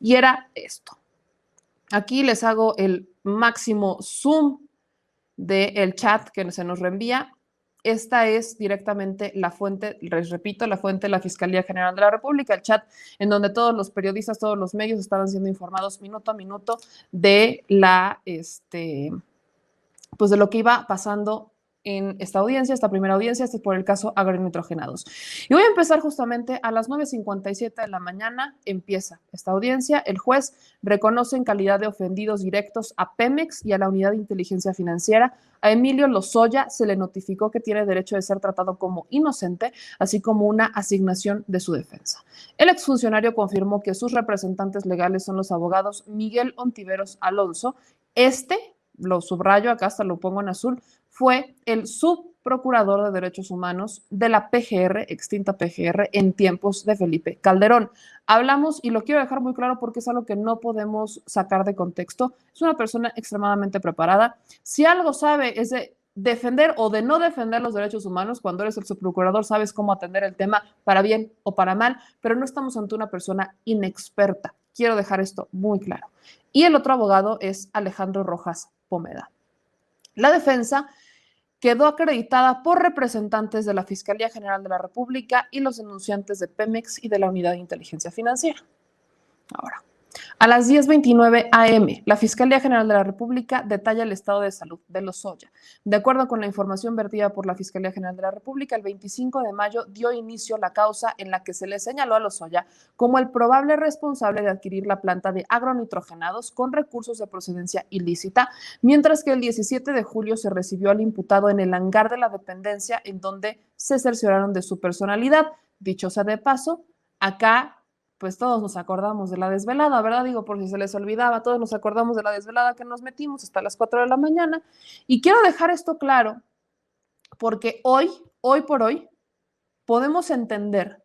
Y era esto. Aquí les hago el máximo zoom del chat que se nos reenvía. Esta es directamente la fuente, les repito, la fuente de la Fiscalía General de la República, el chat en donde todos los periodistas, todos los medios estaban siendo informados minuto a minuto de pues de lo que iba pasando en esta audiencia, esta primera audiencia, este es por el caso agronitrogenados. Y voy a empezar justamente a las 9:57 de la mañana, empieza esta audiencia. El juez reconoce en calidad de ofendidos directos a Pemex y a la Unidad de Inteligencia Financiera. A Emilio Lozoya se le notificó que tiene derecho de ser tratado como inocente, así como una asignación de su defensa. El exfuncionario confirmó que sus representantes legales son los abogados Miguel Ontiveros Alonso. Lo subrayo acá, hasta lo pongo en azul, fue el subprocurador de Derechos Humanos de la PGR, extinta PGR, en tiempos de Felipe Calderón. Hablamos, y lo quiero dejar muy claro porque es algo que no podemos sacar de contexto, es una persona extremadamente preparada. Si algo sabe es de defender o de no defender los derechos humanos. Cuando eres el subprocurador sabes cómo atender el tema para bien o para mal, pero no estamos ante una persona inexperta. Quiero dejar esto muy claro. Y el otro abogado es Alejandro Rojas Pomeda. La defensa quedó acreditada por representantes de la Fiscalía General de la República y los denunciantes de Pemex y de la Unidad de Inteligencia Financiera. Ahora, a las 10:29 a.m., la Fiscalía General de la República detalla el estado de salud de Lozoya. De acuerdo con la información vertida por la Fiscalía General de la República, el 25 de mayo dio inicio la causa en la que se le señaló a Lozoya como el probable responsable de adquirir la planta de agronitrogenados con recursos de procedencia ilícita, mientras que el 17 de julio se recibió al imputado en el hangar de la dependencia, en donde se cercioraron de su personalidad. Dicho sea de paso, acá pues todos nos acordamos de la desvelada, ¿verdad? Digo, por si se les olvidaba, todos nos acordamos de la desvelada que nos metimos hasta las 4 de la mañana. Y quiero dejar esto claro, porque hoy por hoy, podemos entender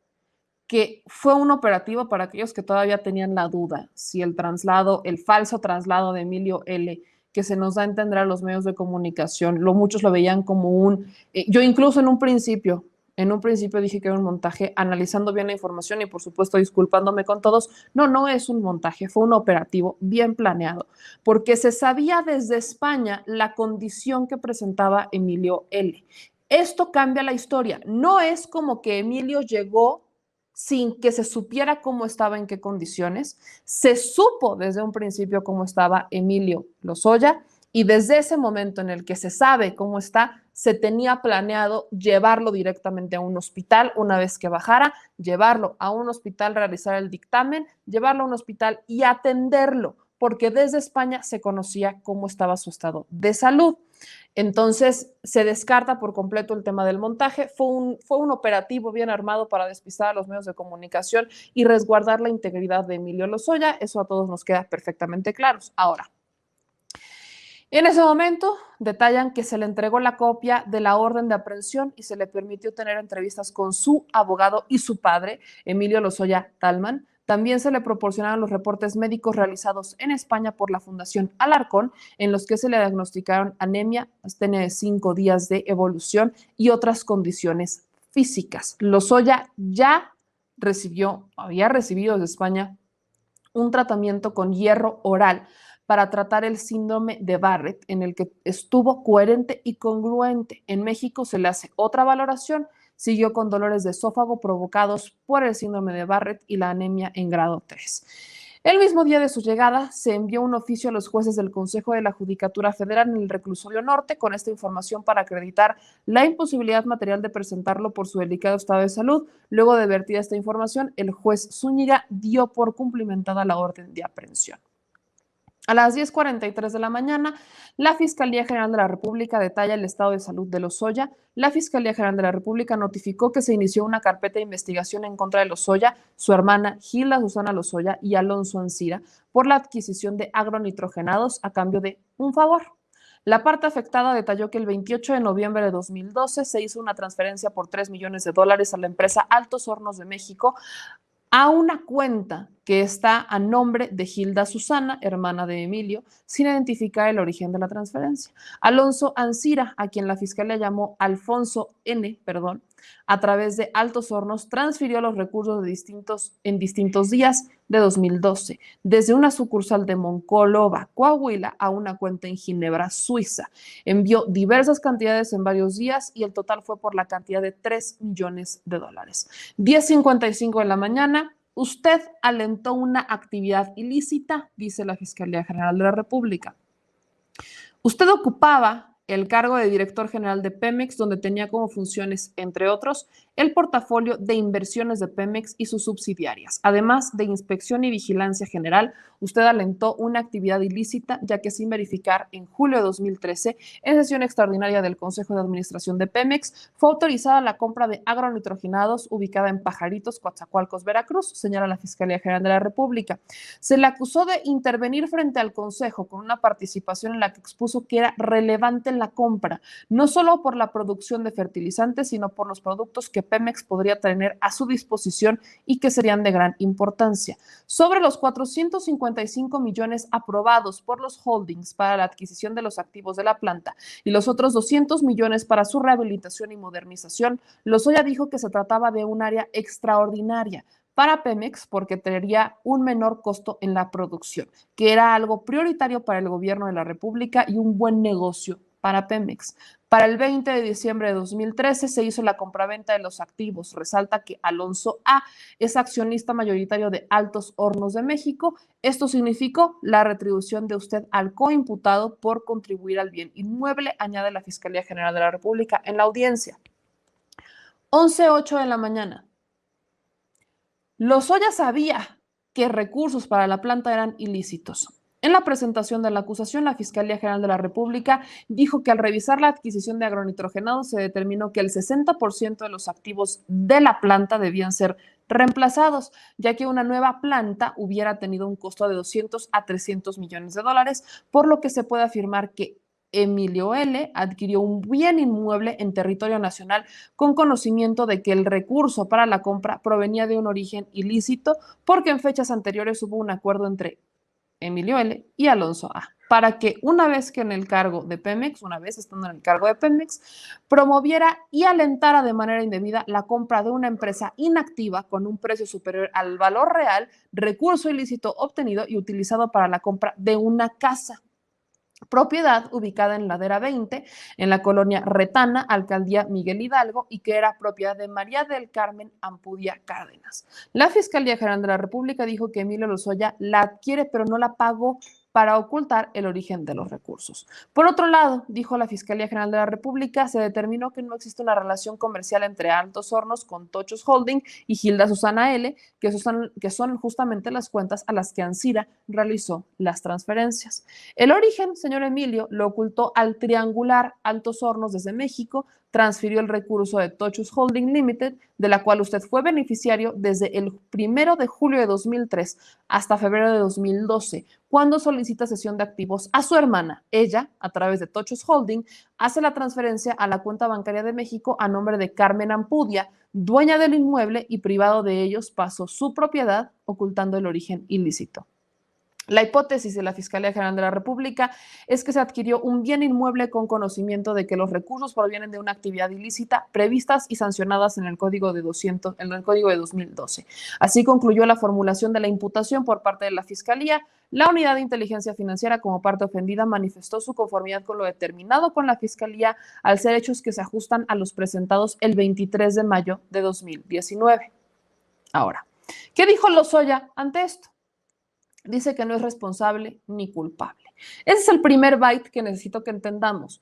que fue un operativo para aquellos que todavía tenían la duda, si el falso traslado de Emilio L., que se nos da a entender a los medios de comunicación, muchos lo veían como yo incluso en un principio dije que era un montaje, analizando bien la información y por supuesto disculpándome con todos. No es un montaje, fue un operativo bien planeado, porque se sabía desde España la condición que presentaba Emilio L. Esto cambia la historia. No es como que Emilio llegó sin que se supiera cómo estaba, en qué condiciones. Se supo desde un principio cómo estaba Emilio Lozoya, y desde ese momento en el que se sabe cómo está, se tenía planeado llevarlo directamente a un hospital una vez que bajara, llevarlo a un hospital, realizar el dictamen, llevarlo a un hospital y atenderlo, porque desde España se conocía cómo estaba su estado de salud. Entonces se descarta por completo el tema del montaje. Fue un operativo bien armado para despistar a los medios de comunicación y resguardar la integridad de Emilio Lozoya. Eso a todos nos queda perfectamente claro. Ahora, en ese momento detallan que se le entregó la copia de la orden de aprehensión y se le permitió tener entrevistas con su abogado y su padre, Emilio Lozoya Talman. También se le proporcionaron los reportes médicos realizados en España por la Fundación Alarcón, en los que se le diagnosticaron anemia, tiene 5 días de evolución y otras condiciones físicas. Lozoya ya había recibido desde España un tratamiento con hierro oral para tratar el síndrome de Barrett, en el que estuvo coherente y congruente. En México se le hace otra valoración, siguió con dolores de esófago provocados por el síndrome de Barrett y la anemia en grado 3. El mismo día de su llegada, se envió un oficio a los jueces del Consejo de la Judicatura Federal en el Reclusorio Norte con esta información para acreditar la imposibilidad material de presentarlo por su delicado estado de salud. Luego de vertida esta información, el juez Zúñiga dio por cumplimentada la orden de aprehensión. A las 10:43 de la mañana, la Fiscalía General de la República detalla el estado de salud de Lozoya. La Fiscalía General de la República notificó que se inició una carpeta de investigación en contra de Lozoya, su hermana Gilda Susana Lozoya y Alonso Ancira por la adquisición de agronitrogenados a cambio de un favor. La parte afectada detalló que el 28 de noviembre de 2012 se hizo una transferencia por $3 millones a la empresa Altos Hornos de México a una cuenta que está a nombre de Hilda Susana, hermana de Emilio, sin identificar el origen de la transferencia. Alonso Ancira, a quien la fiscalía llamó Alfonso N., a través de Altos Hornos, transfirió los recursos en distintos días de 2012, desde una sucursal de Monclova, Coahuila, a una cuenta en Ginebra, Suiza. Envió diversas cantidades en varios días y el total fue por la cantidad de $3 millones. 10:55 de la mañana. Usted alentó una actividad ilícita, dice la Fiscalía General de la República. Usted ocupaba el cargo de director general de Pemex, donde tenía como funciones, entre otros, el portafolio de inversiones de Pemex y sus subsidiarias. Además de inspección y vigilancia general, usted alentó una actividad ilícita, ya que sin verificar, en julio de 2013, en sesión extraordinaria del Consejo de Administración de Pemex, fue autorizada la compra de agronitrogenados ubicada en Pajaritos, Coatzacoalcos, Veracruz, señala la Fiscalía General de la República. Se le acusó de intervenir frente al Consejo con una participación en la que expuso que era relevante la compra, no solo por la producción de fertilizantes, sino por los productos que Pemex podría tener a su disposición y que serían de gran importancia. Sobre los 455 millones aprobados por los holdings para la adquisición de los activos de la planta y los otros 200 millones para su rehabilitación y modernización, Lozoya dijo que se trataba de un área extraordinaria para Pemex porque tendría un menor costo en la producción, que era algo prioritario para el gobierno de la República y un buen negocio para Pemex. Para el 20 de diciembre de 2013 se hizo la compraventa de los activos. Resalta que Alonso A. es accionista mayoritario de Altos Hornos de México. Esto significó la retribución de usted al coimputado por contribuir al bien inmueble, añade la Fiscalía General de la República en la audiencia. 11:08 de la mañana. Lozoya sabía que recursos para la planta eran ilícitos. En la presentación de la acusación, la Fiscalía General de la República dijo que al revisar la adquisición de agronitrogenados se determinó que el 60% de los activos de la planta debían ser reemplazados, ya que una nueva planta hubiera tenido un costo de 200 a 300 millones de dólares, por lo que se puede afirmar que Emilio L. adquirió un bien inmueble en territorio nacional con conocimiento de que el recurso para la compra provenía de un origen ilícito, porque en fechas anteriores hubo un acuerdo entre Emilio L. y Alonso A. para que una vez que en el cargo de Pemex, una vez estando en el cargo de Pemex, promoviera y alentara de manera indebida la compra de una empresa inactiva con un precio superior al valor real, recurso ilícito obtenido y utilizado para la compra de una casa, propiedad ubicada en Ladera 20, en la colonia Retana, alcaldía Miguel Hidalgo, y que era propiedad de María del Carmen Ampudia Cárdenas. La Fiscalía General de la República dijo que Emilio Lozoya la adquiere, pero no la pagó para ocultar el origen de los recursos. Por otro lado, dijo la Fiscalía General de la República, se determinó que no existe una relación comercial entre Altos Hornos con Tochos Holding y Hilda Susana L., que son justamente las cuentas a las que Ancira realizó las transferencias. El origen, señor Emilio, lo ocultó al triangular Altos Hornos desde México, transfirió el recurso de Tochos Holding Limited, de la cual usted fue beneficiario desde el 1 de julio de 2003 hasta febrero de 2012, cuando solicita cesión de activos a su hermana. Ella, a través de Tochos Holding, hace la transferencia a la cuenta bancaria de México a nombre de Carmen Ampudia, dueña del inmueble, y privado de ellos pasó su propiedad, ocultando el origen ilícito. La hipótesis de la Fiscalía General de la República es que se adquirió un bien inmueble con conocimiento de que los recursos provienen de una actividad ilícita previstas y sancionadas en el Código de 2012. Así concluyó la formulación de la imputación por parte de la Fiscalía. La Unidad de Inteligencia Financiera, como parte ofendida, manifestó su conformidad con lo determinado con la Fiscalía al ser hechos que se ajustan a los presentados el 23 de mayo de 2019. Ahora, ¿qué dijo Lozoya ante esto? Dice que no es responsable ni culpable. Ese es el primer byte que necesito que entendamos.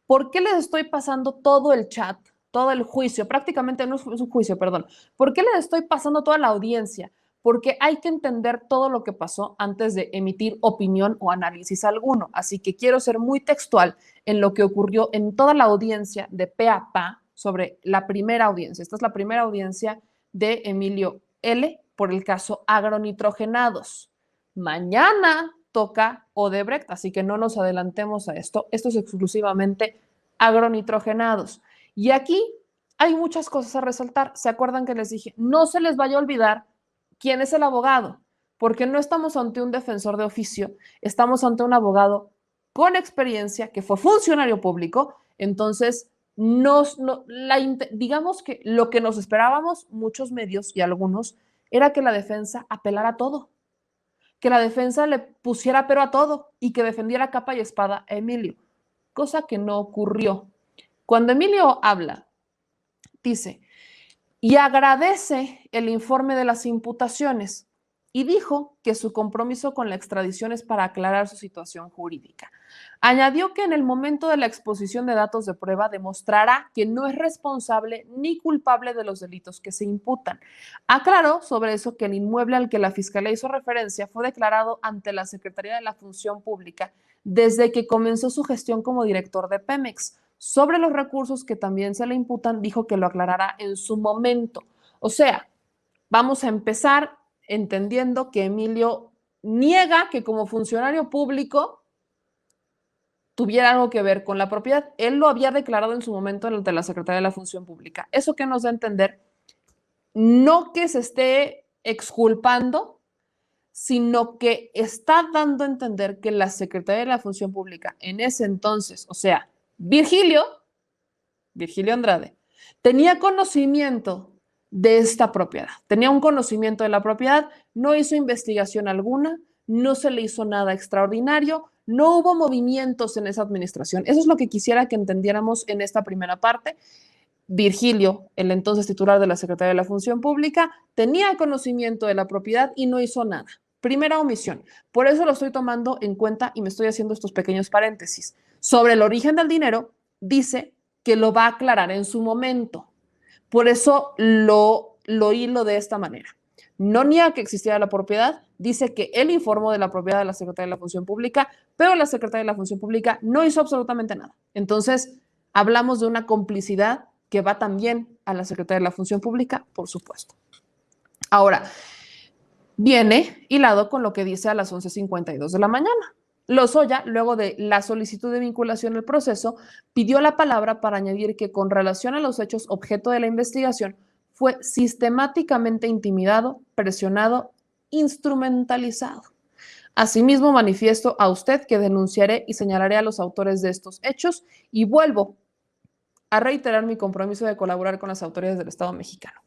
¿Por qué les estoy pasando todo el chat, todo el juicio? Prácticamente no es un juicio, perdón. ¿Por qué les estoy pasando toda la audiencia? Porque hay que entender todo lo que pasó antes de emitir opinión o análisis alguno. Así que quiero ser muy textual en lo que ocurrió en toda la audiencia de pe a pa sobre la primera audiencia. Esta es la primera audiencia de Emilio L. por el caso agronitrogenados. Mañana toca Odebrecht, así que no nos adelantemos a esto. Esto es exclusivamente agronitrogenados. Y aquí hay muchas cosas a resaltar. ¿Se acuerdan que les dije? No se les vaya a olvidar quién es el abogado. porque no estamos ante un defensor de oficio, estamos ante un abogado con experiencia que fue funcionario público. Entonces, digamos que lo que nos esperábamos muchos medios y algunos era que la defensa apelara a todo, que la defensa le pusiera pero a todo y que defendiera capa y espada a Emilio, cosa que no ocurrió. Cuando Emilio habla, dice, y agradece el informe de las imputaciones y dijo que su compromiso con la extradición es para aclarar su situación jurídica. Añadió que en el momento de la exposición de datos de prueba demostrará que no es responsable ni culpable de los delitos que se imputan. Aclaró sobre eso que el inmueble al que la Fiscalía hizo referencia fue declarado ante la Secretaría de la Función Pública desde que comenzó su gestión como director de Pemex. Sobre los recursos que también se le imputan, dijo que lo aclarará en su momento. O sea, vamos a empezar entendiendo que Emilio niega que como funcionario público tuviera algo que ver con la propiedad. Él lo había declarado en su momento ante la Secretaría de la Función Pública. Eso que nos da a entender, no que se esté exculpando, sino que está dando a entender que la Secretaría de la Función Pública en ese entonces, o sea, Virgilio Andrade, tenía conocimiento de esta propiedad, tenía un conocimiento de la propiedad, no hizo investigación alguna, no se le hizo nada extraordinario, no hubo movimientos en esa administración. Eso es lo que quisiera que entendiéramos en esta primera parte. Virgilio, el entonces titular de la Secretaría de la Función Pública, tenía conocimiento de la propiedad y no hizo nada. Primera omisión. Por eso lo estoy tomando en cuenta y me estoy haciendo estos pequeños paréntesis. Sobre el origen del dinero, dice que lo va a aclarar en su momento. Por eso lo hilo de esta manera. No niega que existiera la propiedad, dice que él informó de la propiedad de la Secretaría de la Función Pública, pero la Secretaría de la Función Pública no hizo absolutamente nada. Entonces, hablamos de una complicidad que va también a la Secretaría de la Función Pública, por supuesto. Ahora, viene hilado con lo que dice a las 11:52 de la mañana. Lozoya, luego de la solicitud de vinculación al proceso, pidió la palabra para añadir que con relación a los hechos objeto de la investigación, fue sistemáticamente intimidado, presionado, instrumentalizado. Asimismo, manifiesto a usted que denunciaré y señalaré a los autores de estos hechos y vuelvo a reiterar mi compromiso de colaborar con las autoridades del Estado mexicano.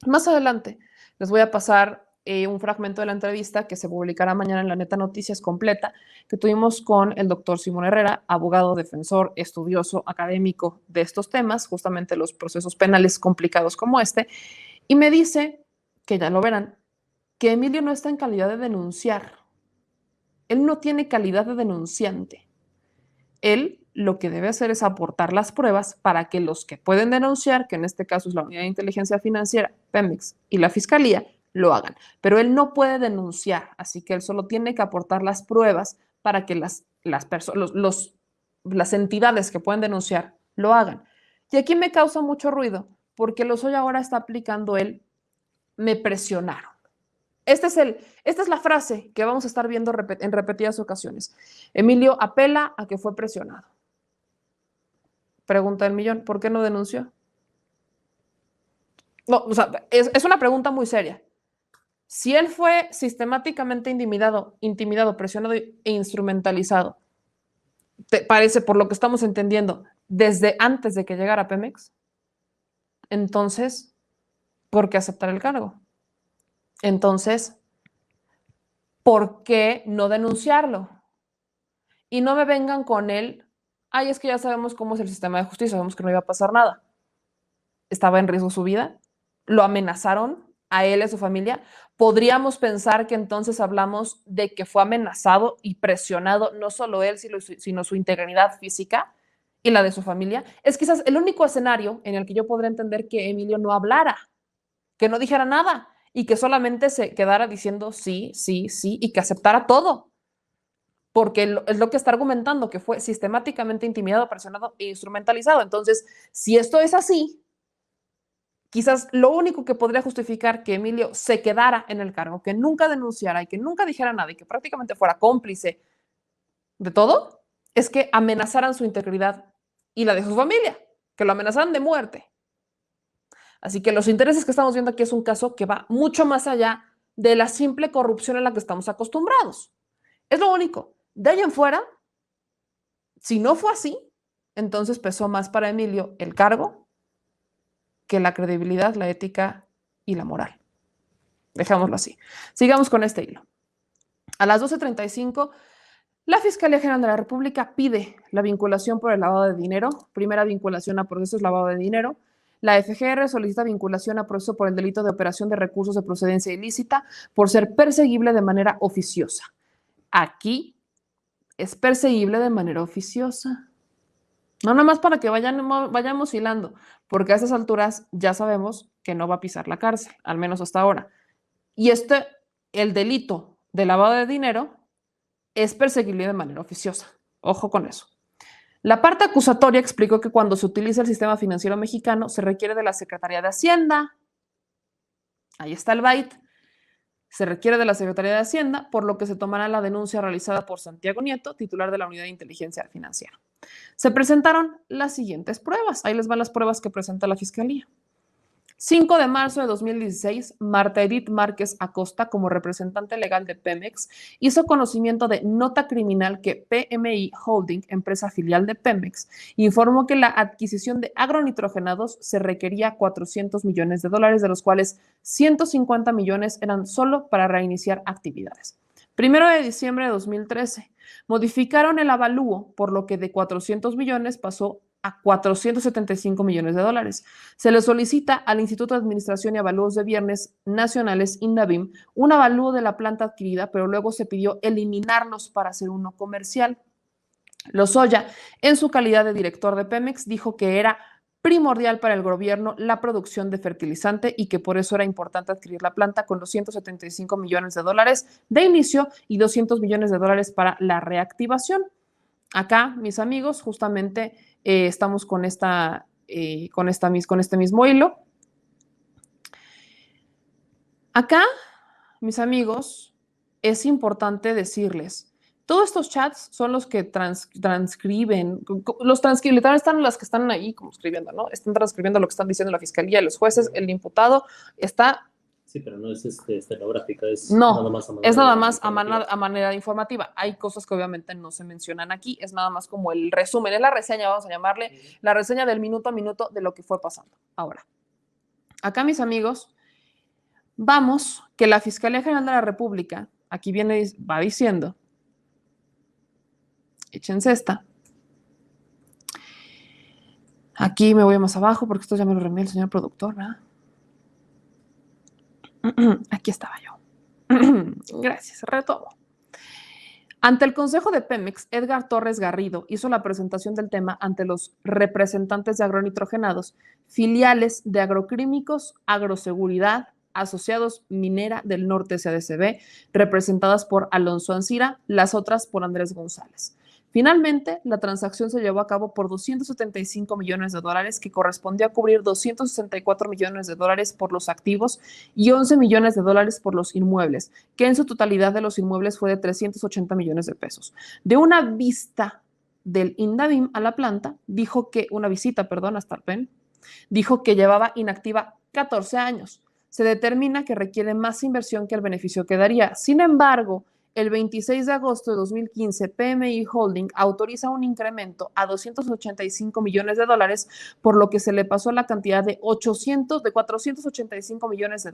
Más adelante les voy a pasar un fragmento de la entrevista que se publicará mañana en La Neta Noticias completa, que tuvimos con el doctor Simón Herrera, abogado, defensor, estudioso, académico de estos temas, justamente los procesos penales complicados como este, y me dice, que ya lo verán, que Emilio no está en calidad de denunciar. Él no tiene calidad de denunciante. Él lo que debe hacer es aportar las pruebas para que los que pueden denunciar, que en este caso es la Unidad de Inteligencia Financiera, Pemex y la Fiscalía, lo hagan. Pero él no puede denunciar, así que él solo tiene que aportar las pruebas para que las entidades que pueden denunciar lo hagan. Y aquí me causa mucho ruido, porque Lozoya ahora está aplicando él, me presionaron. Esta es la frase que vamos a estar viendo en repetidas ocasiones. Emilio apela a que fue presionado. Pregunta del millón, ¿por qué no denunció? No, o sea, es una pregunta muy seria. Si él fue sistemáticamente intimidado, presionado e instrumentalizado, ¿te parece, por lo que estamos entendiendo, desde antes de que llegara Pemex? Entonces, ¿por qué aceptar el cargo? Entonces, ¿por qué no denunciarlo? Y no me vengan con él, ay, es que ya sabemos cómo es el sistema de justicia, sabemos que no iba a pasar nada. Estaba en riesgo su vida, lo amenazaron a él y a su familia. Podríamos pensar que entonces hablamos de que fue amenazado y presionado, no solo él, sino su integridad física y la de su familia. Es quizás el único escenario en el que yo podría entender que Emilio no hablara, que no dijera nada y que solamente se quedara diciendo sí, sí, sí y que aceptara todo. Porque es lo que está argumentando, que fue sistemáticamente intimidado, presionado e instrumentalizado. Entonces, si esto es así, quizás lo único que podría justificar que Emilio se quedara en el cargo, que nunca denunciara y que nunca dijera nada y que prácticamente fuera cómplice de todo, es que amenazaran su integridad y la de su familia, que lo amenazaran de muerte. Así que los intereses que estamos viendo aquí es un caso que va mucho más allá de la simple corrupción a la que estamos acostumbrados. Es lo único. De ahí en fuera, si no fue así, entonces pesó más para Emilio el cargo que la credibilidad, la ética y la moral. Dejémoslo así. Sigamos con este hilo. A las 12:35, la Fiscalía General de la República pide la vinculación por el lavado de dinero, primera vinculación a procesos lavado de dinero. La FGR solicita vinculación a proceso por el delito de operación de recursos de procedencia ilícita por ser perseguible de manera oficiosa. Aquí es perseguible de manera oficiosa. No nomás para que vayamos hilando, porque a esas alturas ya sabemos que no va a pisar la cárcel, al menos hasta ahora. Y el delito de lavado de dinero es perseguible de manera oficiosa. Ojo con eso. La parte acusatoria explicó que cuando se utiliza el sistema financiero mexicano se requiere de la Secretaría de Hacienda. Ahí está el byte. Se requiere de la Secretaría de Hacienda, por lo que se tomará la denuncia realizada por Santiago Nieto, titular de la Unidad de Inteligencia Financiera. Se presentaron las siguientes pruebas. Ahí les van las pruebas que presenta la Fiscalía. 5 de marzo de 2016, Marta Edith Márquez Acosta, como representante legal de Pemex, hizo conocimiento de nota criminal que PMI Holding, empresa filial de Pemex, informó que la adquisición de agronitrogenados se requería $400 millones, de los cuales 150 millones eran solo para reiniciar actividades. 1 de diciembre de 2013, modificaron el avalúo, por lo que de 400 millones pasó a $475 millones. Se le solicita al Instituto de Administración y Avalúos de Bienes Nacionales, INABIM, un avalúo de la planta adquirida, pero luego se pidió eliminarlos para hacer uno comercial. Lozoya, en su calidad de director de Pemex, dijo que era primordial para el gobierno la producción de fertilizante y que por eso era importante adquirir la planta con los $175 millones de inicio y $200 millones para la reactivación. Acá, mis amigos, justamente estamos con este mismo hilo. Acá, mis amigos, es importante decirles, todos estos chats son los que transcriben, literalmente están las que están ahí como escribiendo, ¿no? Están transcribiendo lo que están diciendo la fiscalía, los jueces, el imputado está... Sí, pero no es estenográfica, nada más a manera informativa. Hay cosas que obviamente no se mencionan aquí, es nada más como el resumen, es la reseña, vamos a llamarle, la reseña del minuto a minuto de lo que fue pasando. Ahora, acá, mis amigos, vamos que la Fiscalía General de la República, aquí va diciendo, échense esta. Aquí me voy más abajo porque esto ya me lo reenvió el señor productor, ¿verdad? Aquí estaba yo. Gracias, retomo. Ante el Consejo de Pemex, Edgar Torres Garrido hizo la presentación del tema ante los representantes de agronitrogenados, filiales de Agroquímicos, Agroseguridad, Asociados Minera del Norte SADCB, representadas por Alonso Ancira, las otras por Andrés González. Finalmente, la transacción se llevó a cabo por $275 millones, que correspondió a cubrir $264 millones por los activos y $11 millones por los inmuebles, que en su totalidad de los inmuebles fue de $380 millones de pesos. De una visita del INDABIM a la planta, hasta el PEN, dijo que llevaba inactiva 14 años. Se determina que requiere más inversión que el beneficio que daría. Sin embargo, el 26 de agosto de 2015, PMI Holding autoriza un incremento a $285 millones, por lo que se le pasó la cantidad de $485 millones.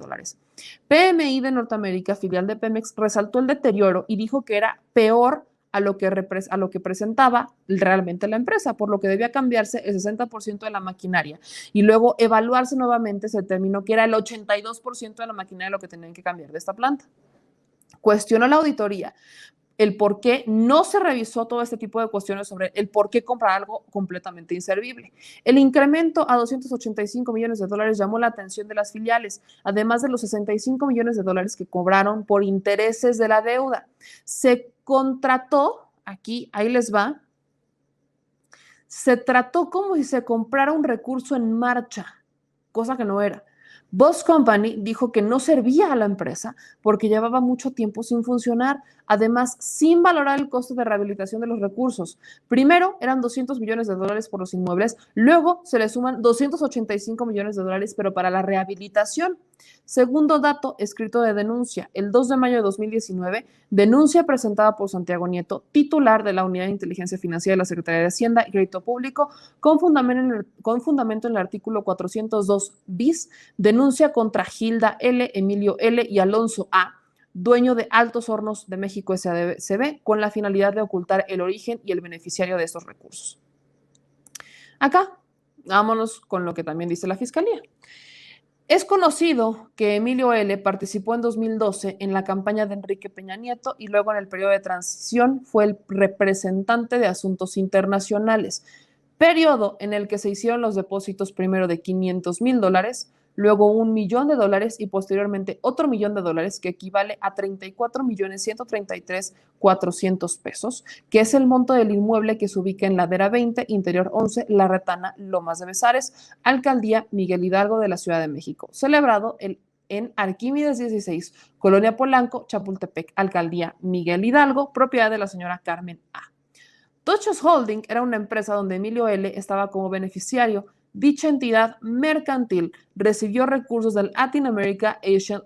PMI de Norteamérica, filial de Pemex, resaltó el deterioro y dijo que era peor a lo que presentaba realmente la empresa, por lo que debía cambiarse el 60% de la maquinaria y luego evaluarse nuevamente. Se determinó que era el 82% de la maquinaria lo que tenían que cambiar de esta planta. Cuestionó la auditoría el por qué no se revisó todo este tipo de cuestiones sobre el por qué comprar algo completamente inservible. El incremento a $285 millones llamó la atención de las filiales, además de los $65 millones que cobraron por intereses de la deuda. Se contrató, ahí les va, se trató como si se comprara un recurso en marcha, cosa que no era. Boss Company dijo que no servía a la empresa porque llevaba mucho tiempo sin funcionar, además sin valorar el costo de rehabilitación de los recursos. Primero eran $200 millones por los inmuebles, luego se le suman $285 millones, pero para la rehabilitación. Segundo dato, escrito de denuncia, el 2 de mayo de 2019, denuncia presentada por Santiago Nieto, titular de la Unidad de Inteligencia Financiera de la Secretaría de Hacienda y Crédito Público, con fundamento en el artículo 402 bis, denuncia contra Gilda L., Emilio L. y Alonso A., dueño de Altos Hornos de México S.A.D.C.B., con la finalidad de ocultar el origen y el beneficiario de estos recursos. Acá, vámonos con lo que también dice la Fiscalía. Es conocido que Emilio L. participó en 2012 en la campaña de Enrique Peña Nieto y luego en el periodo de transición fue el representante de Asuntos Internacionales, periodo en el que se hicieron los depósitos primero de $500,000, luego $1 millón y posteriormente otro $1 millón, que equivale a 34,133,400 pesos, que es el monto del inmueble que se ubica en Ladera 20, Interior 11, La Retana, Lomas de Bezares, Alcaldía Miguel Hidalgo de la Ciudad de México, celebrado en Arquímedes 16, Colonia Polanco, Chapultepec, Alcaldía Miguel Hidalgo, propiedad de la señora Carmen A. Tochos Holding era una empresa donde Emilio L. estaba como beneficiario. Dicha entidad mercantil recibió recursos del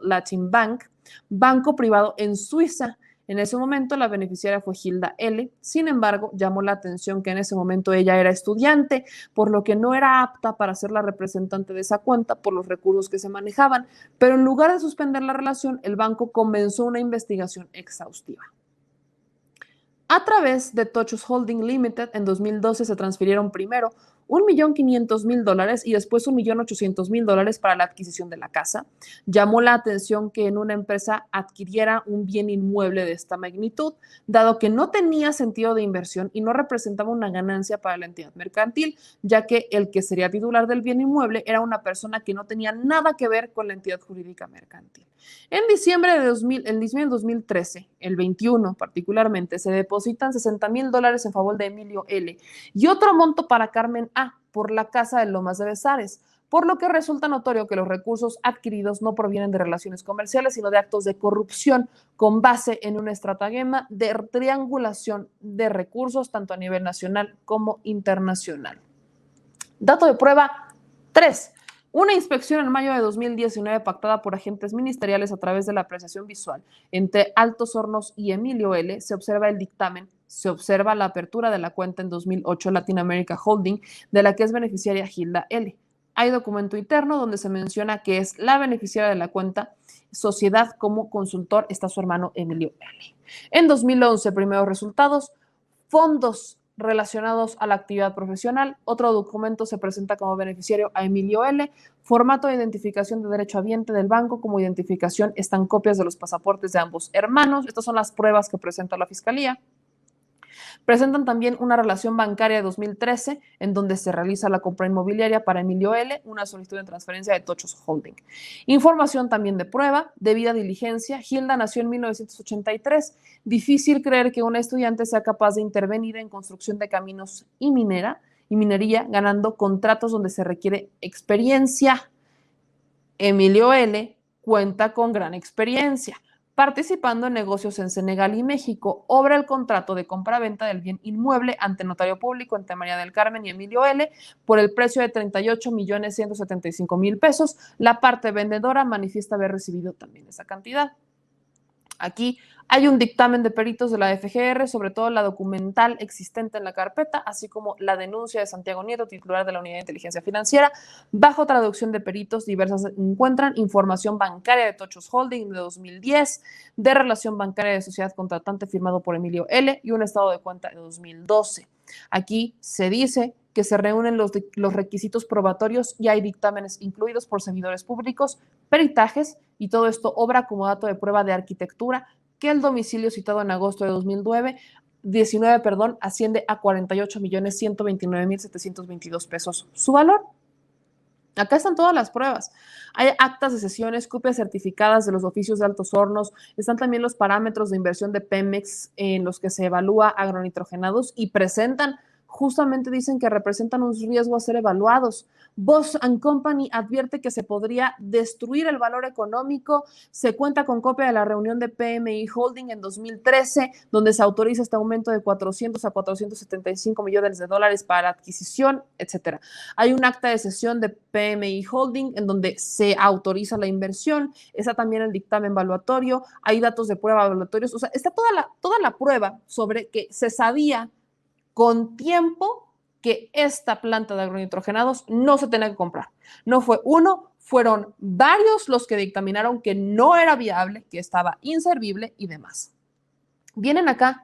Latin Bank, banco privado en Suiza. En ese momento la beneficiaria fue Gilda L. Sin embargo, llamó la atención que en ese momento ella era estudiante, por lo que no era apta para ser la representante de esa cuenta por los recursos que se manejaban. Pero en lugar de suspender la relación, el banco comenzó una investigación exhaustiva. A través de Tochos Holding Limited, en 2012 se transfirieron primero $1,500,000 y después $1,800,000 para la adquisición de la casa. Llamó la atención que en una empresa adquiriera un bien inmueble de esta magnitud, dado que no tenía sentido de inversión y no representaba una ganancia para la entidad mercantil, ya que el que sería titular del bien inmueble era una persona que no tenía nada que ver con la entidad jurídica mercantil. En diciembre de 2013, el 21 particularmente, se depositan $60,000 en favor de Emilio L. y otro monto para Carmen A. por la casa de Lomas de Bezares, por lo que resulta notorio que los recursos adquiridos no provienen de relaciones comerciales, sino de actos de corrupción con base en una estratagema de triangulación de recursos tanto a nivel nacional como internacional. Dato de prueba 3. Una inspección en mayo de 2019 pactada por agentes ministeriales a través de la apreciación visual entre Altos Hornos y Emilio L. Se observa el dictamen, se observa la apertura de la cuenta en 2008 Latin America Holding, de la que es beneficiaria Gilda L. Hay documento interno donde se menciona que es la beneficiaria de la cuenta sociedad. Como consultor está su hermano Emilio L. En 2011, primeros resultados, fondos relacionados a la actividad profesional. Otro documento se presenta como beneficiario a Emilio L. Formato de identificación de derecho habiente del banco como identificación. Están copias de los pasaportes de ambos hermanos. Estas son las pruebas que presenta la Fiscalía. Presentan también una relación bancaria de 2013 en donde se realiza la compra inmobiliaria para Emilio L., una solicitud de transferencia de Tochos Holding. Información también de prueba, debida diligencia. Gilda nació en 1983. Difícil creer que una estudiante sea capaz de intervenir en construcción de caminos y minería, ganando contratos donde se requiere experiencia. Emilio L. cuenta con gran experiencia, participando en negocios en Senegal y México. Obra el contrato de compra-venta del bien inmueble ante notario público entre María del Carmen y Emilio L. por el precio de $38,175,000 pesos. La parte vendedora manifiesta haber recibido también esa cantidad. Aquí hay un dictamen de peritos de la FGR, sobre todo la documental existente en la carpeta, así como la denuncia de Santiago Nieto, titular de la Unidad de Inteligencia Financiera. Bajo traducción de peritos diversas encuentran información bancaria de Tochos Holding de 2010, de relación bancaria de sociedad contratante firmado por Emilio L. y un estado de cuenta de 2012. Aquí se dice que se reúnen los requisitos probatorios y hay dictámenes incluidos por servidores públicos, peritajes, y todo esto obra como dato de prueba de arquitectura que el domicilio citado en agosto de 2019 asciende a $48,129,722 pesos. ¿Su valor? Acá están todas las pruebas. Hay actas de sesiones, copias certificadas de los oficios de Altos Hornos. Están también los parámetros de inversión de Pemex en los que se evalúa agronitrogenados y presentan justamente dicen que representan un riesgo a ser evaluados. Bosch & Company advierte que se podría destruir el valor económico. Se cuenta con copia de la reunión de PMI Holding en 2013, donde se autoriza este aumento de 400 a 475 millones de dólares para la adquisición, etcétera. Hay un acta de sesión de PMI Holding en donde se autoriza la inversión. Está también el dictamen evaluatorio. Hay datos de prueba evaluatorios. O sea, está toda la prueba sobre que se sabía con tiempo que esta planta de agronitrogenados no se tenía que comprar. No fue uno, fueron varios los que dictaminaron que no era viable, que estaba inservible y demás. Vienen acá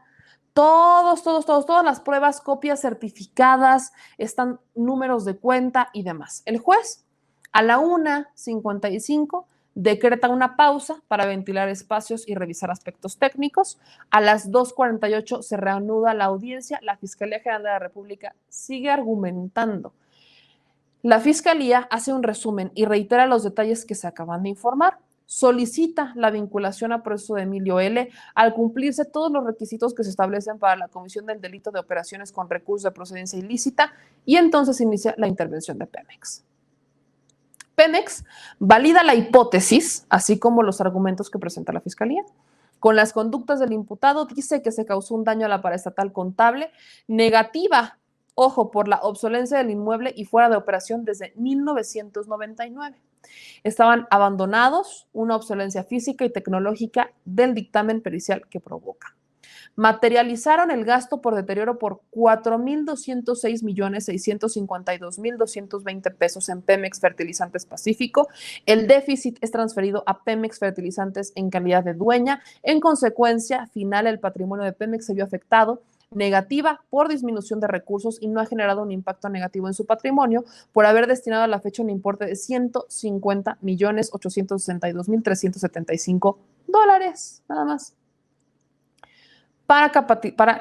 todas las pruebas, copias certificadas, están números de cuenta y demás. El juez, a la 1:55, decreta una pausa para ventilar espacios y revisar aspectos técnicos. A las 2:48 se reanuda la audiencia. La Fiscalía General de la República sigue argumentando. La Fiscalía hace un resumen y reitera los detalles que se acaban de informar. Solicita la vinculación a proceso de Emilio L. al cumplirse todos los requisitos que se establecen para la comisión del delito de operaciones con recursos de procedencia ilícita, y entonces inicia la intervención de Pemex. Pemex valida la hipótesis, así como los argumentos que presenta la Fiscalía. Con las conductas del imputado, dice que se causó un daño a la paraestatal contable, negativa, ojo, por la obsolencia del inmueble y fuera de operación desde 1999. Estaban abandonados, una obsolencia física y tecnológica del dictamen pericial que provoca. Materializaron el gasto por deterioro por 4,206,652,220 pesos en Pemex Fertilizantes Pacífico. El déficit es transferido a Pemex Fertilizantes en calidad de dueña. En consecuencia, final, el patrimonio de Pemex se vio afectado, negativa por disminución de recursos, y no ha generado un impacto negativo en su patrimonio por haber destinado a la fecha un importe de $150,862,375, nada más, para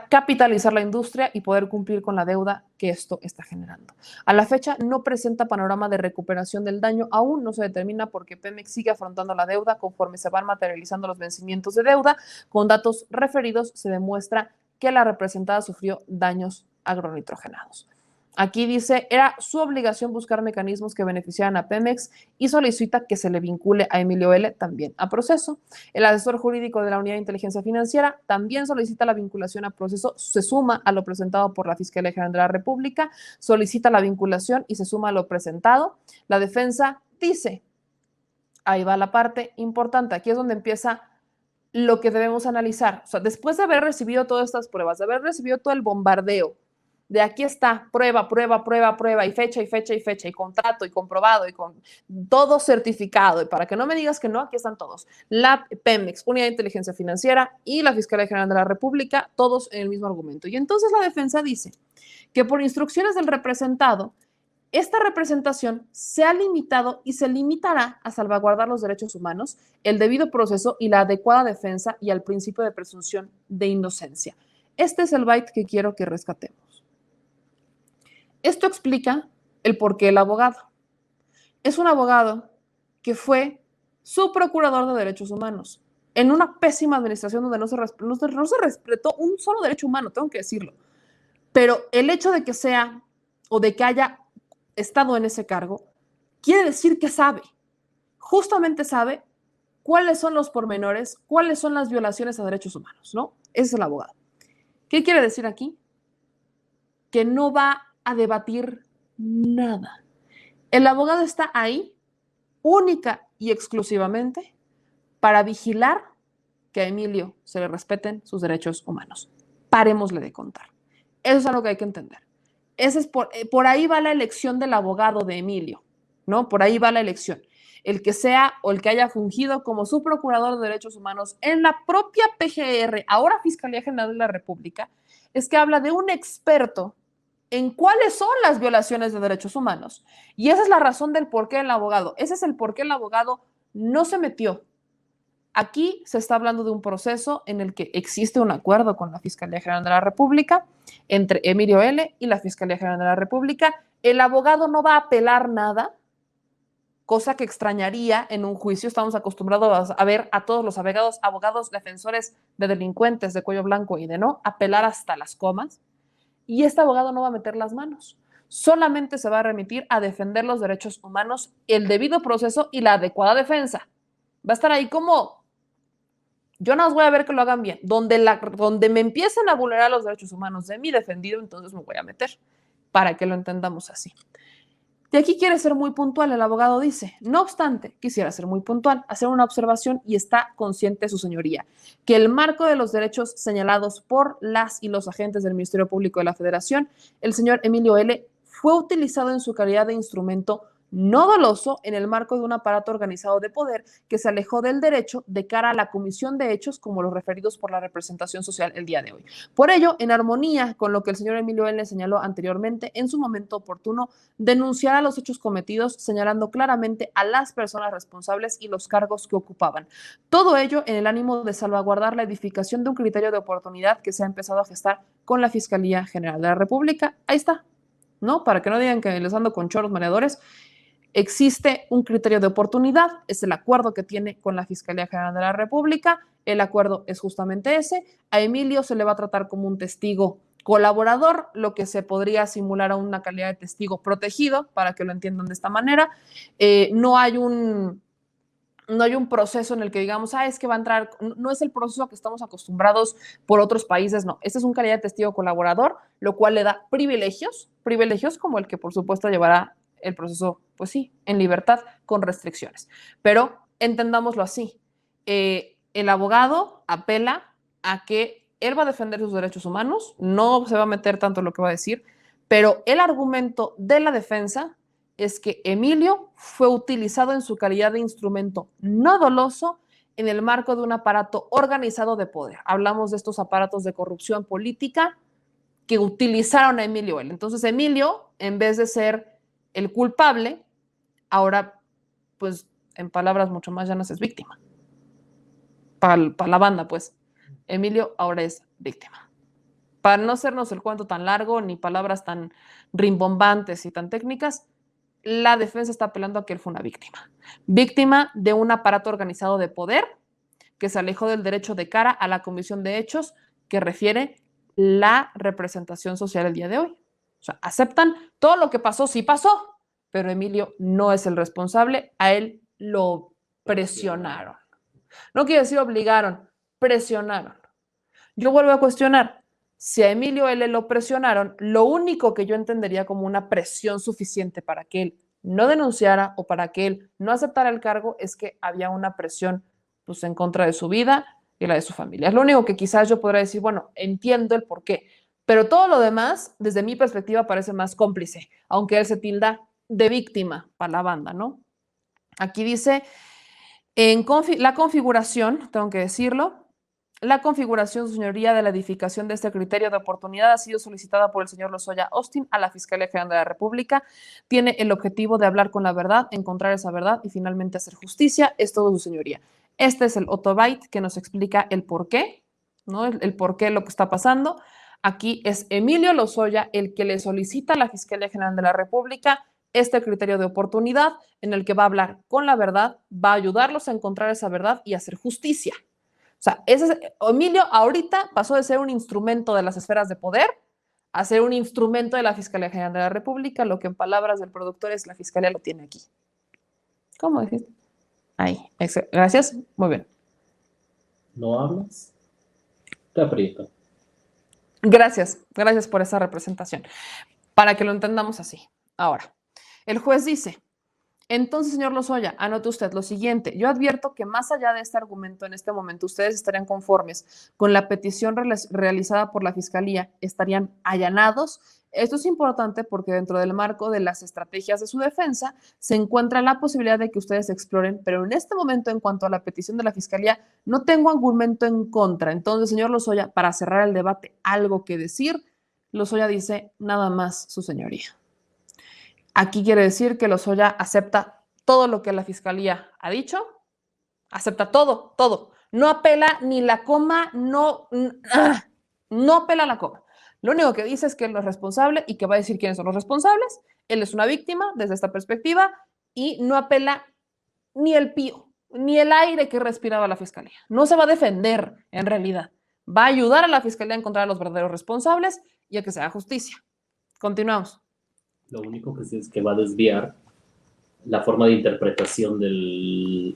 capitalizar la industria y poder cumplir con la deuda que esto está generando. A la fecha no presenta panorama de recuperación del daño, aún no se determina porque Pemex sigue afrontando la deuda conforme se van materializando los vencimientos de deuda. Con datos referidos se demuestra que la representada sufrió daños agronitrogenados. Aquí dice, era su obligación buscar mecanismos que beneficiaran a Pemex y solicita que se le vincule a Emilio L. también a proceso. El asesor jurídico de la Unidad de Inteligencia Financiera también solicita la vinculación a proceso, se suma a lo presentado por la Fiscalía General de la República, solicita la vinculación y se suma a lo presentado. La defensa dice, ahí va la parte importante, aquí es donde empieza lo que debemos analizar. O sea, después de haber recibido todas estas pruebas, de haber recibido todo el bombardeo, de aquí está, prueba, y fecha, y contrato, y comprobado, y con todo certificado, y para que no me digas que no, aquí están todos. La Pemex, Unidad de Inteligencia Financiera y la Fiscalía General de la República, todos en el mismo argumento. Y entonces la defensa dice que por instrucciones del representado, esta representación se ha limitado y se limitará a salvaguardar los derechos humanos, el debido proceso y la adecuada defensa y al principio de presunción de inocencia. Este es el byte que quiero que rescatemos. Esto explica el porqué el abogado. Es un abogado que fue subprocurador de derechos humanos en una pésima administración donde no se respetó un solo derecho humano, tengo que decirlo. Pero el hecho de que sea o de que haya estado en ese cargo quiere decir que sabe, justamente sabe cuáles son los pormenores, cuáles son las violaciones a derechos humanos, ¿no? Ese es el abogado. ¿Qué quiere decir aquí? Que no va a debatir nada. El abogado está ahí única y exclusivamente para vigilar que a Emilio se le respeten sus derechos humanos. Parémosle de contar. Eso es algo que hay que entender. Ese es por ahí va la elección del abogado de Emilio, ¿no? Por ahí va la elección. El que sea o el que haya fungido como subprocurador de derechos humanos en la propia PGR, ahora Fiscalía General de la República, es que habla de un experto en cuáles son las violaciones de derechos humanos. Y esa es la razón del por qué el abogado, ese es el por qué el abogado no se metió. Aquí se está hablando de un proceso en el que existe un acuerdo con la Fiscalía General de la República, entre Emilio L. y la Fiscalía General de la República. El abogado no va a apelar nada, cosa que extrañaría en un juicio. Estamos acostumbrados a ver a todos los abogados defensores de delincuentes de cuello blanco y de no apelar hasta las comas. y este abogado no va a meter las manos. Solamente se va a remitir a defender los derechos humanos, el debido proceso y la adecuada defensa. Va a estar ahí como, yo no os voy a ver que lo hagan bien. Donde me empiecen a vulnerar los derechos humanos de mi defendido, entonces me voy a meter, para que lo entendamos así. Y aquí quiere ser muy puntual, el abogado dice, no obstante, quisiera ser muy puntual, hacer una observación y está consciente su señoría, que el marco de los derechos señalados por las y los agentes del Ministerio Público de la Federación, el señor Emilio L., fue utilizado en su calidad de instrumento no doloso en el marco de un aparato organizado de poder que se alejó del derecho de cara a la comisión de hechos como los referidos por la representación social el día de hoy. Por ello, en armonía con lo que el señor Emilio L. señaló anteriormente, en su momento oportuno, denunciará los hechos cometidos, señalando claramente a las personas responsables y los cargos que ocupaban. Todo ello en el ánimo de salvaguardar la edificación de un criterio de oportunidad que se ha empezado a gestar con la Fiscalía General de la República. Ahí está, ¿no? Para que no digan que les ando con choros mareadores. Existe un criterio de oportunidad, es el acuerdo que tiene con la Fiscalía General de la República, el acuerdo es justamente ese, a Emilio se le va a tratar como un testigo colaborador, lo que se podría simular a una calidad de testigo protegido, para que lo entiendan de esta manera. No hay un proceso en el que digamos, es que va a entrar, no es el proceso que estamos acostumbrados por otros países, no, este es un calidad de testigo colaborador, lo cual le da privilegios como el que por supuesto llevará el proceso, pues sí, en libertad, con restricciones. Pero entendámoslo así, el abogado apela a que él va a defender sus derechos humanos, no se va a meter tanto en lo que va a decir, pero el argumento de la defensa es que Emilio fue utilizado en su calidad de instrumento no doloso en el marco de un aparato organizado de poder. Hablamos de estos aparatos de corrupción política que utilizaron a Emilio L. Entonces Emilio, en vez de ser el culpable, ahora, pues, en palabras mucho más llanas, es víctima. Para la banda, pues, Emilio ahora es víctima. Para no hacernos el cuento tan largo, ni palabras tan rimbombantes y tan técnicas, la defensa está apelando a que él fue una víctima. Víctima de un aparato organizado de poder que se alejó del derecho de cara a la comisión de hechos que refiere la representación social el día de hoy. O sea, aceptan todo lo que pasó, sí pasó, pero Emilio no es el responsable, a él lo presionaron. No quiere decir obligaron, presionaron. Yo vuelvo a cuestionar, si a Emilio L. lo presionaron, lo único que yo entendería como una presión suficiente para que él no denunciara o para que él no aceptara el cargo es que había una presión, pues, en contra de su vida y la de su familia. Es lo único que quizás yo podría decir, bueno, entiendo el por qué, pero todo lo demás, desde mi perspectiva, parece más cómplice, aunque él se tilda de víctima para la banda, ¿no? Aquí dice, la configuración, tengo que decirlo, la configuración, su señoría, de la edificación de este criterio de oportunidad ha sido solicitada por el señor Lozoya Austin a la Fiscalía General de la República. Tiene el objetivo de hablar con la verdad, encontrar esa verdad y finalmente hacer justicia. Es todo, su señoría. Este es el autobite que nos explica el por qué, ¿no? El por qué lo que está pasando. Aquí es Emilio Lozoya el que le solicita a la Fiscalía General de la República este criterio de oportunidad en el que va a hablar con la verdad, va a ayudarlos a encontrar esa verdad y hacer justicia. O sea, Emilio ahorita pasó de ser un instrumento de las esferas de poder a ser un instrumento de la Fiscalía General de la República, lo que en palabras del productor es la Fiscalía lo tiene aquí. ¿Cómo dijiste? Ahí, gracias, muy bien. ¿No hablas? Te aprieto. Gracias por esa representación. Para que lo entendamos así. Ahora, el juez dice, entonces, señor Lozoya, anote usted lo siguiente. Yo advierto que más allá de este argumento, en este momento, ustedes estarían conformes con la petición realizada por la Fiscalía, estarían allanados. Esto es importante porque dentro del marco de las estrategias de su defensa se encuentra la posibilidad de que ustedes exploren, pero en este momento, en cuanto a la petición de la Fiscalía, no tengo argumento en contra. Entonces, señor Lozoya, para cerrar el debate, ¿algo que decir? Lozoya dice, nada más, su señoría. Aquí quiere decir que Lozoya acepta todo lo que la Fiscalía ha dicho, acepta todo, todo. No apela ni la coma, no apela la coma. Lo único que dice es que él no es responsable y que va a decir quiénes son los responsables. Él es una víctima desde esta perspectiva y no apela ni el pío, ni el aire que respiraba la Fiscalía. No se va a defender, en realidad. Va a ayudar a la Fiscalía a encontrar a los verdaderos responsables y a que se haga justicia. Continuamos. Lo único que sí es que va a desviar la forma de interpretación de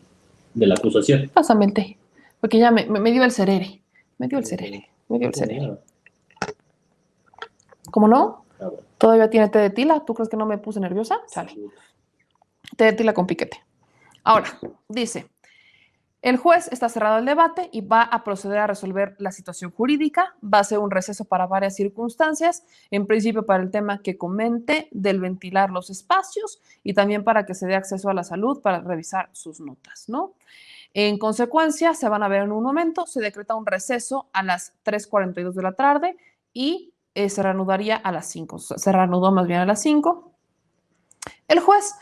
la acusación. Pásame el té, porque ya me dio el cerere. Me dio el cerere. Me dio el cerere. ¿Cómo no? Ah, bueno. Todavía tiene té de tila. ¿Tú crees que no me puse nerviosa? Sale. Té de tila con piquete. Ahora, dice, el juez está cerrado el debate y va a proceder a resolver la situación jurídica. Va a hacer un receso para varias circunstancias, en principio para el tema que comente del ventilar los espacios y también para que se dé acceso a la salud para revisar sus notas, ¿no? En consecuencia, se van a ver en un momento, se decreta un receso a las 3:42 de la tarde y se reanudaría a las 5. Se reanudó más bien a las 5. El juez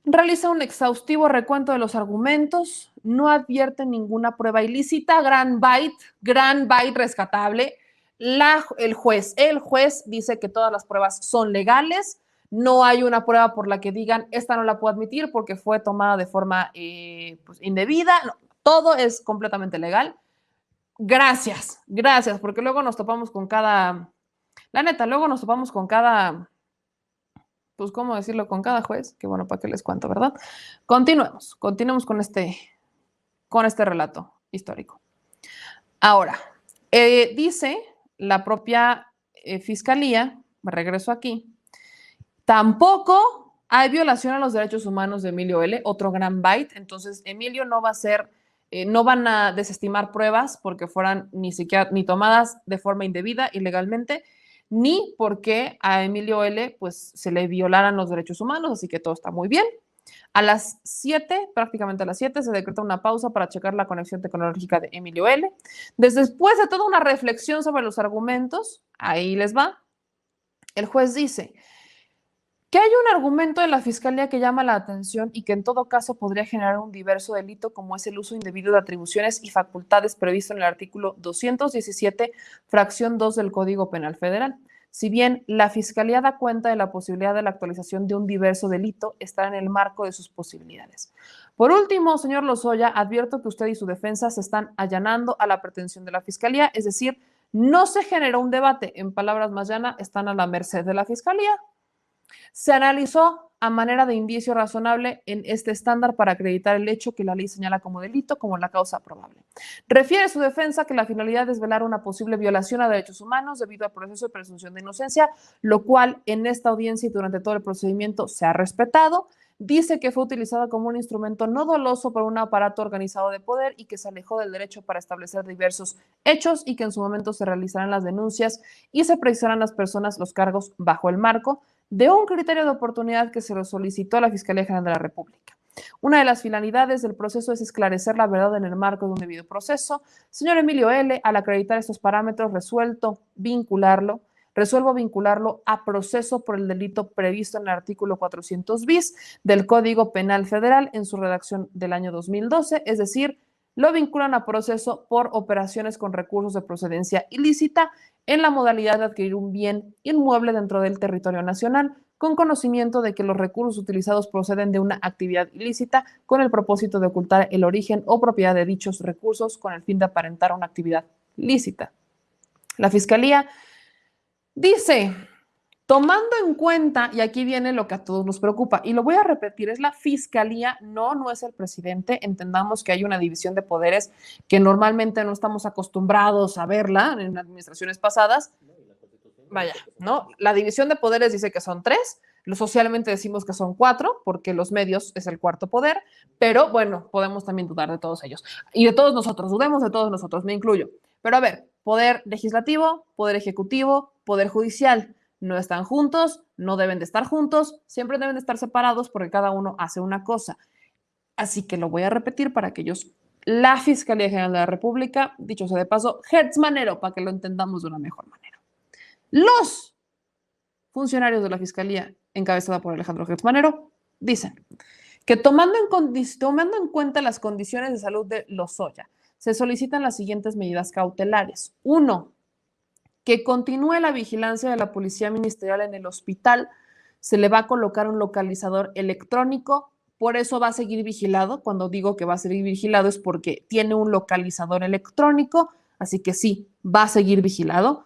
realiza un exhaustivo recuento de los argumentos, no advierte ninguna prueba ilícita, gran byte rescatable. El juez dice que todas las pruebas son legales, no hay una prueba por la que digan esta no la puedo admitir porque fue tomada de forma pues, indebida, no, todo es completamente legal. Gracias, porque luego nos topamos con cada, la neta, luego nos topamos con cada, pues, ¿cómo decirlo? Con cada juez, que bueno, ¿para qué les cuento, verdad? Continuemos con este relato histórico. Ahora, dice la propia fiscalía, me regreso aquí, tampoco hay violación a los derechos humanos de Emilio L., otro gran byte, entonces Emilio no va a ser, no van a desestimar pruebas porque fueran ni tomadas de forma indebida, ilegalmente, ni porque a Emilio L. pues se le violaran los derechos humanos, así que todo está muy bien. A las 7, prácticamente a las 7, se decreta una pausa para checar la conexión tecnológica de Emilio L. Después de toda una reflexión sobre los argumentos, ahí les va, el juez dice que hay un argumento de la fiscalía que llama la atención y que en todo caso podría generar un diverso delito como es el uso indebido de atribuciones y facultades previsto en el artículo 217, fracción 2 del Código Penal Federal. Si bien la fiscalía da cuenta de la posibilidad de la actualización de un diverso delito, está en el marco de sus posibilidades. Por último, señor Lozoya, advierto que usted y su defensa se están allanando a la pretensión de la fiscalía, es decir, no se generó un debate. En palabras más llanas, están a la merced de la fiscalía. Se analizó a manera de indicio razonable en este estándar para acreditar el hecho que la ley señala como delito como la causa probable. Refiere su defensa que la finalidad es velar una posible violación a derechos humanos debido al proceso de presunción de inocencia, lo cual en esta audiencia y durante todo el procedimiento se ha respetado. Dice que fue utilizado como un instrumento no doloso por un aparato organizado de poder y que se alejó del derecho para establecer diversos hechos y que en su momento se realizarán las denuncias y se precisarán las personas los cargos bajo el marco de un criterio de oportunidad que se lo solicitó a la Fiscalía General de la República. Una de las finalidades del proceso es esclarecer la verdad en el marco de un debido proceso. Señor Emilio L., al acreditar estos parámetros, resuelvo vincularlo a proceso por el delito previsto en el artículo 400 bis del Código Penal Federal en su redacción del año 2012, es decir, lo vinculan a proceso por operaciones con recursos de procedencia ilícita en la modalidad de adquirir un bien inmueble dentro del territorio nacional, con conocimiento de que los recursos utilizados proceden de una actividad ilícita con el propósito de ocultar el origen o propiedad de dichos recursos con el fin de aparentar una actividad lícita. La Fiscalía dice, tomando en cuenta, y aquí viene lo que a todos nos preocupa, y lo voy a repetir, es la Fiscalía, no es el presidente. Entendamos que hay una división de poderes que normalmente no estamos acostumbrados a verla en administraciones pasadas. Vaya, ¿no? La división de poderes dice que son 3, socialmente decimos que son 4, porque los medios es el cuarto poder, pero bueno, podemos también dudar de todos ellos. Y de todos nosotros, dudemos de todos nosotros, me incluyo. Pero a ver, poder legislativo, poder ejecutivo, poder judicial, no están juntos, no deben de estar juntos, siempre deben de estar separados porque cada uno hace una cosa. Así que lo voy a repetir para aquellos. La Fiscalía General de la República, dicho sea de paso, Hertz Manero, para que lo entendamos de una mejor manera. Los funcionarios de la Fiscalía, encabezada por Alejandro Hertz Manero, dicen que tomando en cuenta las condiciones de salud de Lozoya, se solicitan las siguientes medidas cautelares. 1, que continúe la vigilancia de la Policía Ministerial en el hospital. Se le va a colocar un localizador electrónico, por eso va a seguir vigilado. Cuando digo que va a seguir vigilado es porque tiene un localizador electrónico, así que sí, va a seguir vigilado.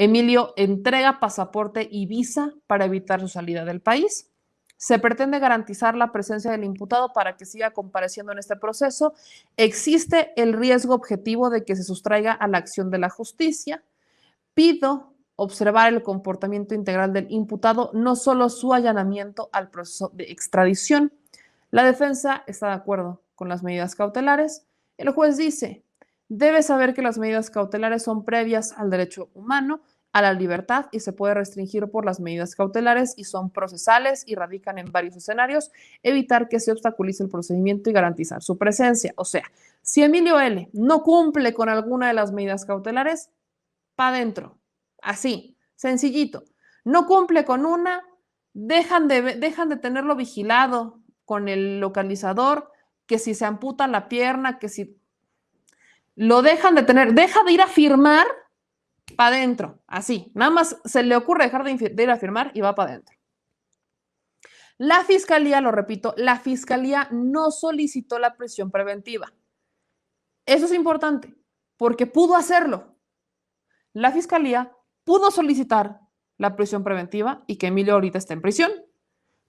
Emilio entrega pasaporte y visa para evitar su salida del país. Se pretende garantizar la presencia del imputado para que siga compareciendo en este proceso. Existe el riesgo objetivo de que se sustraiga a la acción de la justicia. Pido observar el comportamiento integral del imputado, no solo su allanamiento al proceso de extradición. La defensa está de acuerdo con las medidas cautelares. El juez dice, debe saber que las medidas cautelares son previas al derecho humano, a la libertad y se puede restringir por las medidas cautelares y son procesales y radican en varios escenarios, evitar que se obstaculice el procedimiento y garantizar su presencia. O sea, si Emilio L. no cumple con alguna de las medidas cautelares, pa' adentro. Así, sencillito. No cumple con una, dejan de tenerlo vigilado con el localizador, que si se amputa la pierna, que si lo dejan de tener, deja de ir a firmar, para adentro, así. Nada más se le ocurre dejar de ir a firmar y va para adentro. La fiscalía, lo repito, la fiscalía no solicitó la prisión preventiva. Eso es importante, porque pudo hacerlo. La fiscalía pudo solicitar la prisión preventiva y que Emilio ahorita está en prisión,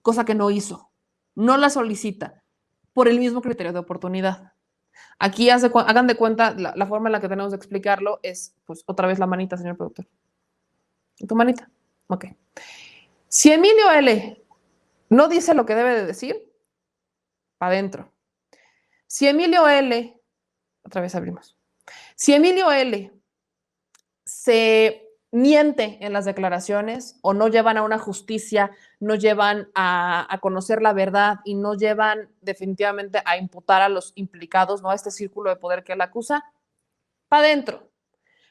cosa que no hizo. No la solicita por el mismo criterio de oportunidad. Aquí hagan de cuenta, la forma en la que tenemos de explicarlo es, pues, otra vez la manita, señor productor. ¿Tu manita? Ok. Si Emilio L. no dice lo que debe de decir, para adentro. Si Emilio L. Otra vez abrimos. Si Emilio L. se miente en las declaraciones o no llevan a una justicia, no llevan a conocer la verdad y no llevan definitivamente a imputar a los implicados, ¿no? A este círculo de poder que él acusa, para adentro,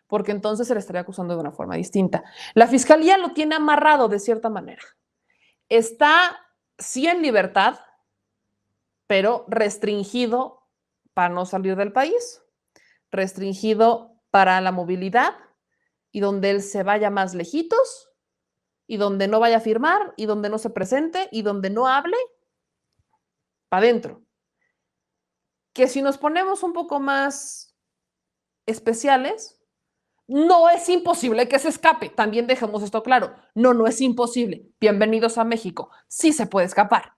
porque entonces se le estaría acusando de una forma distinta. La fiscalía lo tiene amarrado de cierta manera. Está sí en libertad, pero restringido para no salir del país, restringido para la movilidad, y donde él se vaya más lejitos, y donde no vaya a firmar, y donde no se presente, y donde no hable, para adentro. Que si nos ponemos un poco más especiales, no es imposible que se escape. También dejemos esto claro. No, no es imposible. Bienvenidos a México. Sí se puede escapar.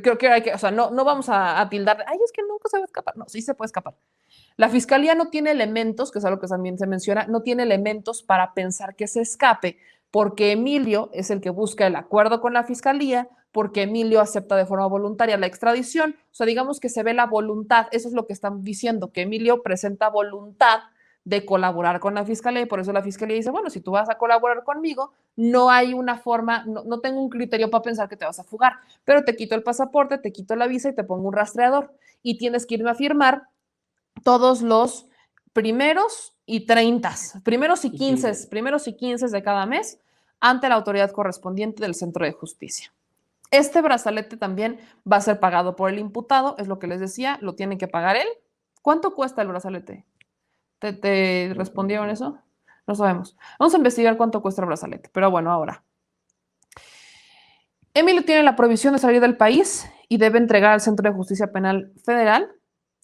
Creo que hay que, o sea, no vamos a tildar, ay, es que nunca se va a escapar. No, sí se puede escapar. La fiscalía no tiene elementos, que es algo que también se menciona, no tiene elementos para pensar que se escape, porque Emilio es el que busca el acuerdo con la fiscalía, porque Emilio acepta de forma voluntaria la extradición. O sea, digamos que se ve la voluntad, eso es lo que están diciendo, que Emilio presenta voluntad de colaborar con la fiscalía y por eso la fiscalía dice, bueno, si tú vas a colaborar conmigo, no hay una forma, no tengo un criterio para pensar que te vas a fugar, pero te quito el pasaporte, te quito la visa y te pongo un rastreador y tienes que irme a firmar todos los primeros y 30, primeros y 15 de cada mes ante la autoridad correspondiente del centro de justicia. Este brazalete también va a ser pagado por el imputado, es lo que les decía, lo tiene que pagar él. ¿Cuánto cuesta el brazalete? ¿Te respondieron eso? No sabemos. Vamos a investigar cuánto cuesta el brazalete, pero bueno, ahora. Emilio tiene la prohibición de salir del país y debe entregar al Centro de Justicia Penal Federal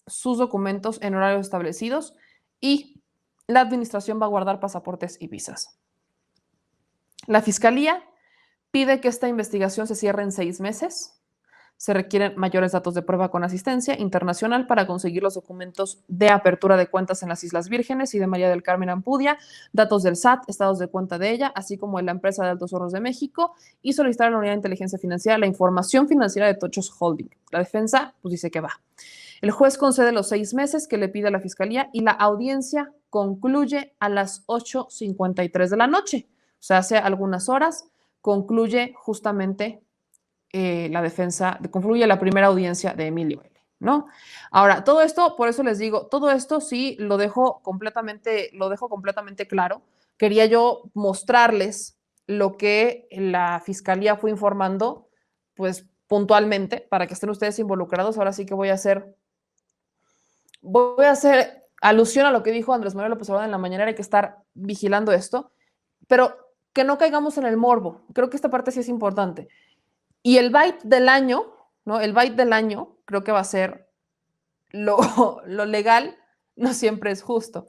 sus documentos en horarios establecidos y la administración va a guardar pasaportes y visas. La Fiscalía pide que esta investigación se cierre en 6 meses. Se requieren mayores datos de prueba con asistencia internacional para conseguir los documentos de apertura de cuentas en las Islas Vírgenes y de María del Carmen Ampudia, datos del SAT, estados de cuenta de ella, así como de la empresa de Altos Hornos de México, y solicitar a la Unidad de Inteligencia Financiera la información financiera de Tochos Holding. La defensa pues dice que va. El juez concede los 6 meses que le pide a la Fiscalía y la audiencia concluye a las 8:53 de la noche. O sea, hace algunas horas concluye justamente la defensa, concluye la primera audiencia de Emilio L., ¿no? Ahora, todo esto, por eso les digo, todo esto sí lo dejo completamente claro. Quería yo mostrarles lo que la Fiscalía fue informando, pues puntualmente, para que estén ustedes involucrados. Ahora sí que voy a hacer alusión a lo que dijo Andrés Manuel López Obrador en la mañanera, hay que estar vigilando esto, pero que no caigamos en el morbo. Creo que esta parte sí es importante. Y el byte del año, ¿no? El byte del año creo que va a ser lo legal, no siempre es justo.